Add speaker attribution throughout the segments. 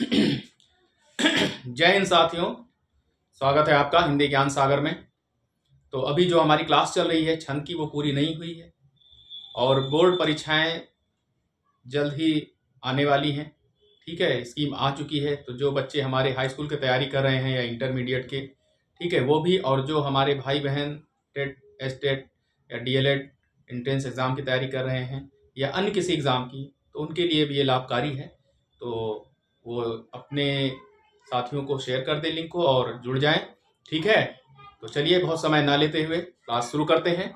Speaker 1: जय हिंद साथियों, स्वागत है आपका हिंदी ज्ञान सागर में। तो अभी जो हमारी क्लास चल रही है छंद की, वो पूरी नहीं हुई है और बोर्ड परीक्षाएं जल्द ही आने वाली हैं। ठीक है, स्कीम आ चुकी है। तो जो बच्चे हमारे हाई स्कूल की तैयारी कर रहे हैं या इंटरमीडिएट के, ठीक है, वो भी, और जो हमारे भाई बहन टेट, एस्टेट या डीएलएड एंट्रेंस एग्ज़ाम की तैयारी कर रहे हैं या अन्य किसी एग्ज़ाम की, तो उनके लिए भी ये लाभकारी है। तो वो अपने साथियों को शेयर कर दें लिंक को और जुड़ जाएं। ठीक है, तो चलिए बहुत समय ना लेते हुए क्लास शुरू करते हैं।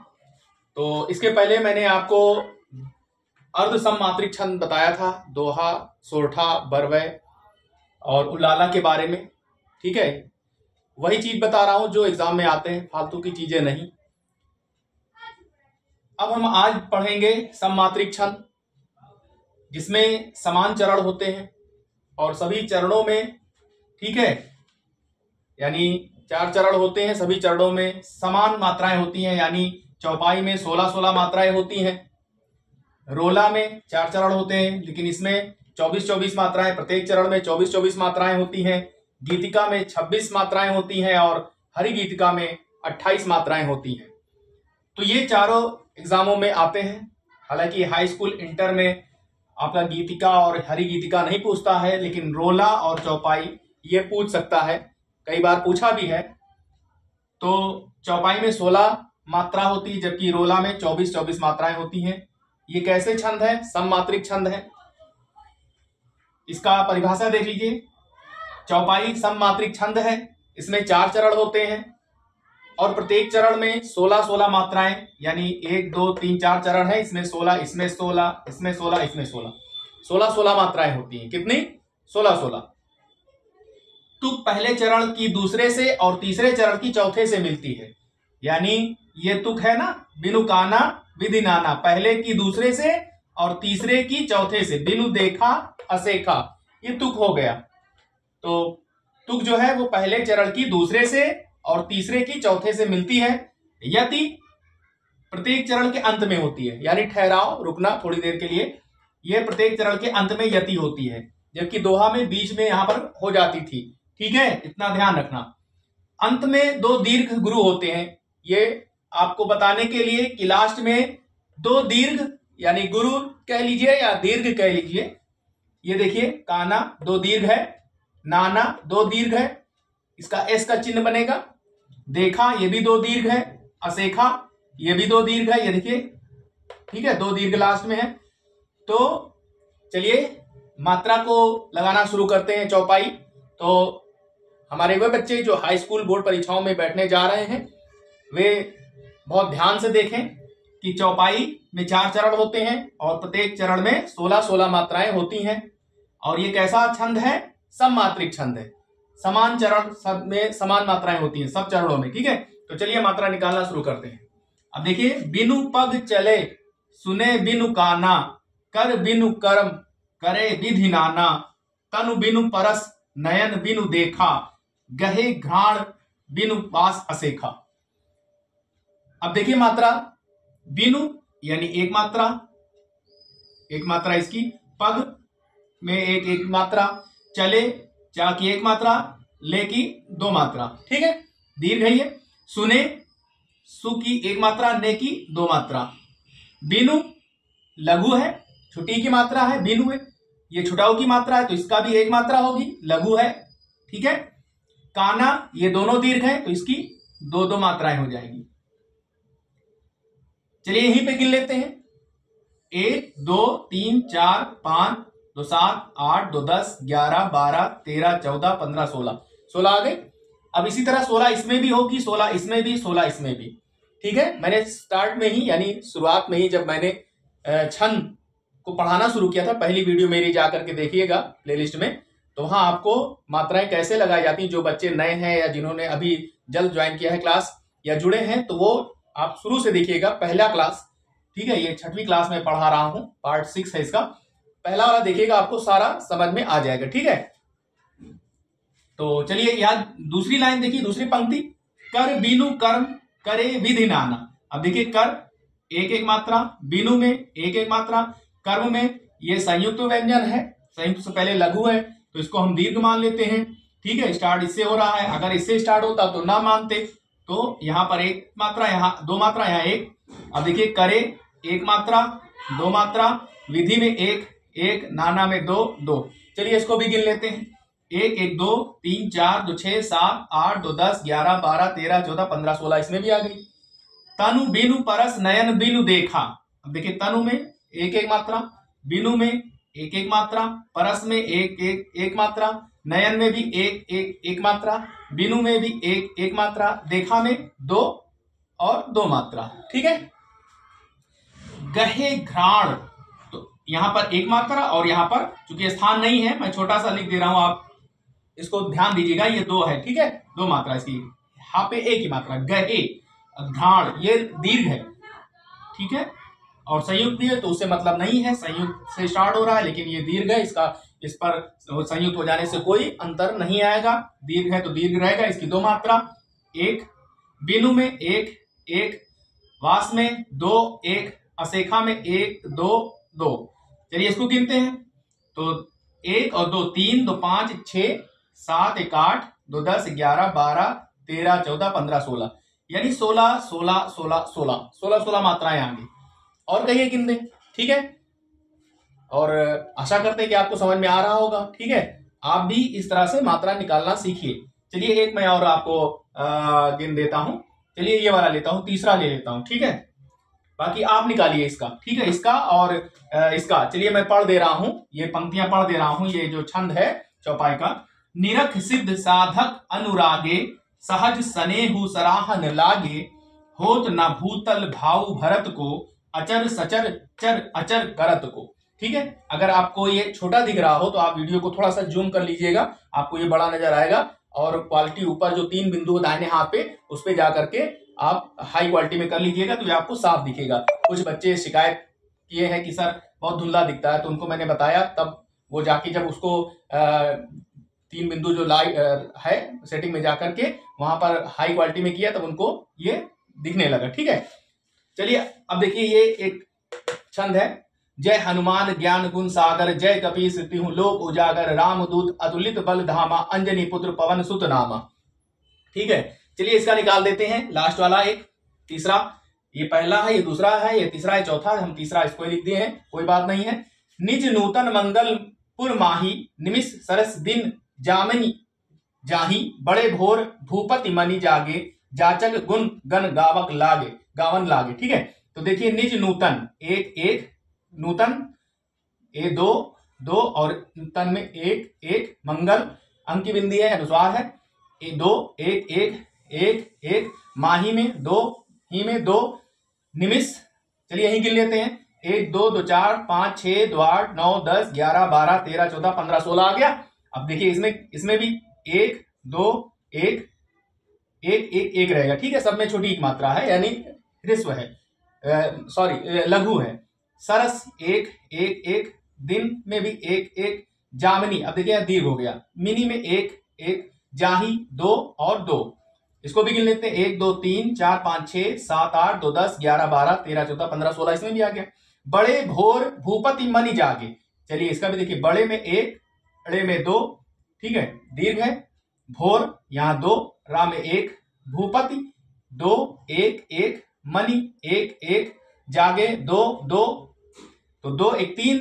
Speaker 1: तो इसके पहले मैंने आपको अर्ध सममात्रिक छंद बताया था, दोहा, सोरठा, बरवय और उलाला के बारे में। ठीक है, वही चीज बता रहा हूं जो एग्जाम में आते हैं, फालतू की चीजें नहीं। अब हम आज पढ़ेंगे सममात्रिक छंद, जिसमें समान चरण होते हैं और सभी चरणों में, ठीक है, यानी 4 चरण होते हैं, सभी चरणों में समान मात्राएं होती हैं। यानी चौपाई में 16-16 मात्राएं होती हैं, रोला में 4 चरण होते हैं लेकिन इसमें 24-24 मात्राएं, प्रत्येक चरण में 24-24 मात्राएं होती हैं। गीतिका में 26 मात्राएं होती हैं और हरि गीतिका में 28 मात्राएं होती हैं। तो ये चारों एग्जामों में आते हैं। हालांकि हाई स्कूल इंटर में आपका गीतिका और हरि गीतिका नहीं पूछता है, लेकिन रोला और चौपाई ये पूछ सकता है, कई बार पूछा भी है। तो चौपाई में 16 मात्रा होती है जबकि रोला में 24-24 मात्राएं होती हैं। ये कैसे छंद है? सममात्रिक छंद है। इसका परिभाषा देख लीजिए। चौपाई सममात्रिक छंद है, इसमें 4 चरण होते हैं और प्रत्येक चरण में 16-16 मात्राएं, यानी 1, 2, 3, 4 चरण है। इसमें 16, इसमें 16, इसमें 16, इसमें 16, 16-16 मात्राएं होती हैं। कितनी? 16-16। तुक पहले चरण की दूसरे से और तीसरे चरण की चौथे से मिलती है। यानी ये तुक है ना, बिनु काना विधि नाना, पहले की दूसरे से और तीसरे की चौथे से, बिनु देखा असेखा, ये तुक हो गया। तो तुक जो है वो पहले चरण की दूसरे से और तीसरे की चौथे से मिलती है। यति प्रत्येक चरण के अंत में होती है, यानी ठहराओ, रुकना थोड़ी देर के लिए, यह प्रत्येक चरण के अंत में यति होती है, जबकि दोहा में बीच में यहां पर हो जाती थी। ठीक है, इतना ध्यान रखना। अंत में 2 दीर्घ गुरु होते हैं, ये आपको बताने के लिए कि लास्ट में 2 दीर्घ, यानी गुरु कह लीजिए या दीर्घ कह लीजिए। ये देखिए, काना 2 दीर्घ है, नाना 2 दीर्घ है, इसका एस का चिन्ह बनेगा। देखा ये भी 2 दीर्घ है, असेखा ये भी 2 दीर्घ है, ये देखिए। ठीक है, 2 दीर्घ लास्ट में है। तो चलिए मात्रा को लगाना शुरू करते हैं। चौपाई, तो हमारे वे बच्चे जो हाई स्कूल बोर्ड परीक्षाओं में बैठने जा रहे हैं, वे बहुत ध्यान से देखें कि चौपाई में 4 चरण होते हैं और प्रत्येक चरण में 16-16 मात्राएं होती हैं। और ये कैसा छंद है? सममात्रिक छंद है। समान चरण सब में समान मात्राएं होती हैं, सब चरणों में। ठीक है, तो चलिए मात्रा निकालना शुरू करते हैं। अब देखिए, बिनु पग चले, सुने बिनु काना, कर बिनु कर्म, करे विधि नाना, तनु बिनु परस, नयन बिनु देखा, गहे घ्राण बिनु पास असेखा। अब देखिए मात्रा, बिनु यानी एक मात्रा इसकी, पग में एक मात्रा, चले चा की 1 मात्रा, ले की 2 मात्रा। ठीक है, दीर्घ है ये। सुने सु की 1 मात्रा, ने की 2 मात्रा। बिनु लघु है, छुटी की मात्रा है, बिनु है, ये छुटाऊ की मात्रा है तो इसका भी 1 मात्रा होगी, लघु है। ठीक है, काना ये दोनों दीर्घ है तो इसकी 2-2 मात्राएं हो जाएंगी। चलिए यहीं पे गिन लेते हैं। 1, 2, 3, 4, 5, 2, 7, 8, 2, 10, 11, 12, 13, 14, 15, 16, 16 आ गए। अब इसी तरह 16 इसमें भी होगी, 16 इसमें भी, 16 इसमें भी। ठीक है, मैंने स्टार्ट में ही, यानी शुरुआत में ही, जब मैंने छंद को पढ़ाना शुरू किया था, पहली वीडियो मेरी जाकर के देखिएगा प्लेलिस्ट में, तो वहां आपको मात्राएं कैसे लगाई जाती हैं। जो बच्चे नए हैं या जिन्होंने अभी जल्द ज्वाइन किया है क्लास या जुड़े हैं, तो वो आप शुरू से देखिएगा, पहला क्लास। ठीक है, ये 6वीं क्लास में पढ़ा रहा हूं, पार्ट 6 है इसका, पहला वाला देखिएगा, आपको सारा समझ में आ जाएगा। ठीक है, तो चलिए याद, दूसरी लाइन देखिए, दूसरी पंक्ति, कर बिनु कर्म, करे विधि नाना। अब देखिए, कर 1-1 मात्रा, बिनु में 1-1 मात्रा, कर्म में ये संयुक्त व्यंजन है, संयुक्त से पहले लघु है तो इसको हम दीर्घ मान लेते हैं। ठीक है, स्टार्ट इससे हो रहा है, अगर इससे स्टार्ट होता तो ना मानते। तो यहाँ पर एक मात्रा, यहाँ दो मात्रा, यहाँ एक। अब देखिए करे एक मात्रा, दो मात्रा, विधि में एक एक, नाना में दो दो। चलिए इसको भी गिन लेते हैं। एक एक दो तीन चार दो छह सात आठ दो 10 11 12 13 14 15 16, इसमें भी आ गई। तनु बिनु परस नयन बिनु देखा। अब देखिए तनु में एक एक मात्रा, बिनु में एक एक मात्रा, परस में एक एक एक मात्रा, नयन में भी एक एक एक मात्रा, बिनु में भी एक एक मात्रा, देखा में दो और दो मात्रा। ठीक है। गहे घ्राण, तो यहां पर एक मात्रा और यहां पर चूंकि स्थान नहीं है मैं छोटा सा लिख दे रहा हूं, आप इसको ध्यान दीजिएगा, ये दो है। ठीक है, दो मात्रा इसकी, यहाँ पे एक ही मात्रा। गहे घ्राण ये दीर्घ है। ठीक है, और संयुक्त भी है तो उससे मतलब नहीं है, संयुक्त से स्टार्ट हो रहा है लेकिन ये दीर्घ है, इसका इस पर संयुक्त हो जाने से कोई अंतर नहीं आएगा। दीर्घ है तो दीर्घ रहेगा। इसकी दो मात्रा, एक, बिनु में एक एक, वास में दो एक, असेखा में एक दो दो। चलिए इसको गिनते हैं। तो एक और दो तीन, दो पांच छह, सात एक आठ, दो 10 11 12 13 14 15 16, यानी 16 16 16 16 16 16 मात्राएं आ गई। और कहिए गिन दें। ठीक है, और आशा करते हैं कि आपको समझ में आ रहा होगा। ठीक है, आप भी इस तरह से मात्रा निकालना सीखिए। चलिए एक मैं और आपको गिन देता हूं। चलिए ये वाला लेता हूं, तीसरा ले लेता हूं। ठीक है, बाकी आप निकालिए इसका। ठीक है, इसका और इसका। चलिए मैं पढ़ दे रहा हूं, ये पंक्तियां पढ़ दे रहा हूं, ये जो छंद है चौपाई का। निरख सिद्ध साधक अनुरागे, सहज स्नेहु सराहन लागे, होत न भूतल भाव भरत को, अचर सचर चर अचर करत को। ठीक है, अगर आपको ये छोटा दिख रहा हो तो आप वीडियो को थोड़ा सा जूम कर लीजिएगा, आपको ये बड़ा नजर आएगा। और क्वालिटी ऊपर जो तीन बिंदु दाहिने हाथ पे, उस पे जा करके आप हाई क्वालिटी में कर लीजिएगा तो ये आपको साफ दिखेगा। कुछ बच्चे शिकायत किए हैं कि सर बहुत धुंधला दिखता है, तो उनको मैंने बताया, तब वो जाके जब उसको तीन बिंदु जो लाइट है सेटिंग में जाकर के वहां पर हाई क्वालिटी में किया, तब उनको ये दिखने लगा। ठीक है, चलिए अब देखिए ये एक छंद है। जय हनुमान ज्ञान गुण सागर, जय कपीस तिहु लोक उजागर, रामदूत अतुलित बल धामा, अंजनी पुत्र पवन सुत नामा। ठीक है, चलिए इसका निकाल देते हैं। लास्ट वाला एक तीसरा, ये पहला है, ये दूसरा है, ये तीसरा है, चौथा है, हम तीसरा इसको लिख दिए हैं, कोई बात नहीं है। निज नूतन मंगल पुर माही, निमिष सरस दिन जामनी जाही, बड़े भोर भूपति मनि जागे, जाचक गुण गण गावक लागे गावन लागे। ठीक है, तो देखिए निज नूतन एक एक, नूतन ए दो दो, और तन में एक एक, मंगल अंक की बिंदी है, अनुस्वार है, ए दो एक एक एक एक, माही में दो, ही में दो, निमिष चलिए यही गिन लेते हैं। 1 2 2 4 5 6 2 8 9 10 11 12 13 14 15 16 आ गया। अब देखिए इसमें भी 1 2 1 1 1 1 रहेगा। ठीक है, सब में छोटी एक मात्रा है, यानी ह्रस्व है, सॉरी लघु है। सरस 1 1 1, दिन में भी 1 1, जामिनी अब देखिए दीर्घ हो गया, मिनी में 1 1, जाही 2 और 2, इसको भी गिन लेते हैं 1 2 3 4 5 6 7 8 2 10 11 12 13 14 15 16, इसमें भी आ गया। बड़े भोर भूपति मनि जागे, चलिए इसका भी देखिए, बड़े में 1, अड़े में 2, ठीक है, दीर्घ है, भोर यहाँ 2, रा में 1, भूपति 2 1 1, मनि 1 1, जागे 2 2, तो 2 1 3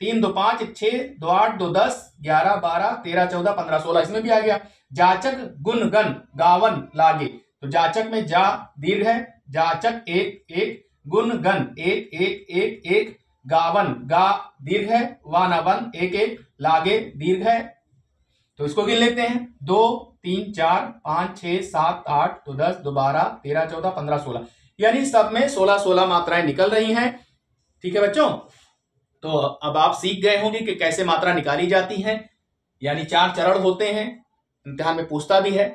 Speaker 1: 3 2 5 6 2 8 2 10 11 12 13 14 15 16, इसमें भी आ गया। जाचक गुण गण गावन लागे, तो जाचक में जा दीर्घ है, जाचक 1 1, गुण गण 1 1 1 1, गावन गा दीर्घ है, वानावन 1 1, लागे दीर्घ है, तो इसको गिन लेते हैं 2 3 4 5 6 7 8 2 10 2 12 13 14 15 16, यानी सब में 16 16 मात्राएं निकल रही हैं। ठीक है बच्चों, तो अब आप सीख गए होंगे कि कैसे मात्रा निकाली जाती है, यानी 4 चरण होते हैं, इम्तिहान में पूछता भी है।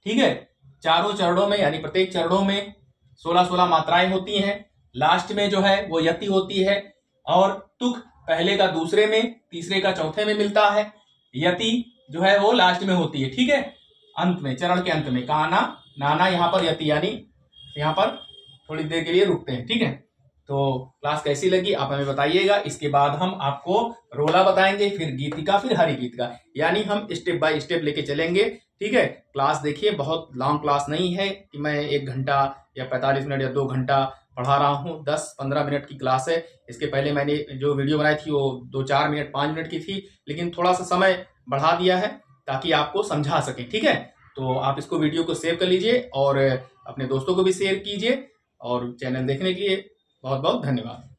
Speaker 1: ठीक है, चारों चरणों में यानी प्रत्येक चरणों में 16 16 मात्राएं होती हैं। लास्ट में जो है वो यति होती है, और तुक पहले का दूसरे में, तीसरे का चौथे में मिलता है, यति जो है वो लास्ट में होती है। ठीक है, अंत में, चरण के अंत में काना नाना, यहाँ पर यति, यानी यहाँ पर थोड़ी देर के लिए रुकते हैं। ठीक है, तो क्लास कैसी लगी आप हमें बताइएगा। इसके बाद हम आपको रोला बताएंगे, फिर गीतिका, फिर हरि गीतिका, यानी हम स्टेप बाय स्टेप लेके चलेंगे। ठीक है, क्लास देखिए, बहुत लॉन्ग क्लास नहीं है कि मैं 1 घंटा या 45 मिनट या 2 घंटा पढ़ा रहा हूँ। 10-15 मिनट की क्लास है। इसके पहले मैंने जो वीडियो बनाई थी वो 2-4 मिनट 5 मिनट की थी, लेकिन थोड़ा सा समय बढ़ा दिया है ताकि आपको समझा सके। ठीक है, तो आप इसको वीडियो को सेव कर लीजिए और अपने दोस्तों को भी शेयर कीजिए, और चैनल देखने के लिए बहुत बहुत धन्यवाद।